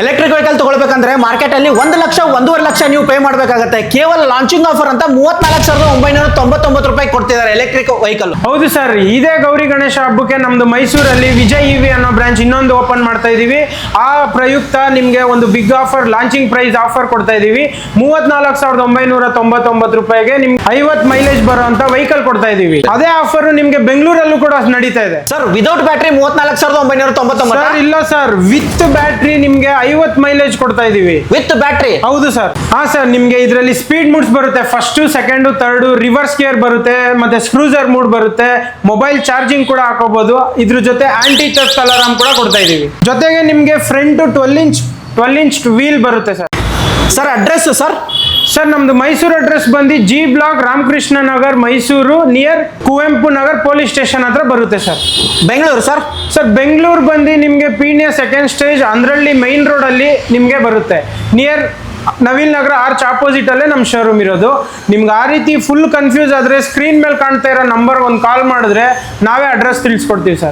Electric vehicle ತಗೊಳ್ಬೇಕಂದ್ರೆ market ಅಲ್ಲಿ 1 ಲಕ್ಷ 1.5 ಲಕ್ಷ ನೀವು pay ಮಾಡಬೇಕಾಗುತ್ತೆ. ಕೇವಲ ಲಾಂಚಿಂಗ್ ಆಫರ್ ಅಂತ 34,999 ರೂಪಾಯಿ ಕೊಡ್ತಿದ್ದಾರೆ ಎಲೆಕ್ಟ್ರಿಕ್ ವೆಹಿಕಲ್. ಹೌದು ಸರ್, ಇದೇ ಗೌರಿ ಗಣೇಶ ಹಬ್ಬಕ್ಕೆ ನಮ್ದು ಮೈಸೂರಲ್ಲಿ ವಿಜಯ್ ಇವಿ ಅನ್ನೋ ಬ್ರಾಂಚ್ ಇನ್ನೊಂದು ಓಪನ್ ಮಾಡ್ತಾ ಇದೀವಿ. ಆ ಪ್ರಯುಕ್ತ ನಿಮ್ಗೆ ಒಂದು big offer, launching price offer ಕೊಡ್ತಾ ಇದೀವಿ. 34,999 ರೂಪಾಯಿಗೆ ನಿಮ್ಗೆ 50 ಮೈಲೇಜ್ ಬರುವಂತ ವೆಹಿಕಲ್ ಕೊಡ್ತಾ ಇದೀವಿ. ಅದೇ ಆಫರ್ ನಿಮ್ಗೆ ಬೆಂಗಳೂರಲ್ಲೂ ಕೂಡ ನಡೀತಾ ಇದೆ ಸರ್. Without battery 34,999. ಸರ್ ಇಲ್ಲ ಸರ್, ವಿತ್ ಬ್ಯಾಟ್ರಿ ನಿಮ್ಗೆ 50 ಮೈಲೇಜ್ ಕೊಡ್ತಾ ಇದೀವಿ. With battery? ಹೌದು ಸರ್. ಹಾ ಸರ್, ನಿಮ್ಗೆ ಇದರಲ್ಲಿ ಸ್ಪೀಡ್ ಮೂಡ್ಸ್ ಬರುತ್ತೆ, first, second, third, reverse gear ಬರುತ್ತೆ, ಮತ್ತೆ ಸ್ಕ್ರೂಸರ್ ಮೂಡ್ ಬರುತ್ತೆ, ಮೊಬೈಲ್ ಚಾರ್ಜಿಂಗ್ ಕೂಡ ಹಾಕೋಬಹುದು. ಇದ್ರ ಜೊತೆ ಆಂಟಿ ಥೆಫ್ಟ್ ಅಲಾರಾಮ್ ಕೂಡ ಕೊಡ್ತಾ ಇದೀವಿ. ಜೊತೆಗೆ ನಿಮ್ಗೆ ಫ್ರಂಟ್ 12 ಇಂಚ್ ವೀಲ್ ಬರುತ್ತೆ ಸರ್. Sir address sir? ಸರ್ ನಮ್ದು ಮೈಸೂರು ಅಡ್ರೆಸ್ ಬಂದು G block, Ramakrishna Nagar, Mysuru, near Kuvempu Nagar police station ಹತ್ರ ಬರುತ್ತೆ sir. Bengaluru sir? Sir Bengaluru ಬಂದು ನಿಮಗೆ Peenya second stage Andrahalli main road ಅಲ್ಲಿ ನಿಮಗೆ ಬರುತ್ತೆ. Near Naveen Nagar arch opposite ಅಲ್ಲೇ ನಮ್ಮ ಶೋರೂಮ್ ಇರೋದು. ನಿಮ್ಗೆ ಆ ರೀತಿ ಫುಲ್ ಕನ್ಫ್ಯೂಸ್ ಆದ್ರೆ ಸ್ಕ್ರೀನ್ ಮೇಲೆ ಕಾಣ್ತಾ ಇರೋ ನಂಬರ್ ಒಂದು ಕಾಲ್ ಮಾಡಿದ್ರೆ ನಾವೇ ಅಡ್ರೆಸ್ ತಿಳಿಸ್ಕೊಡ್ತೀವಿ ಸರ್.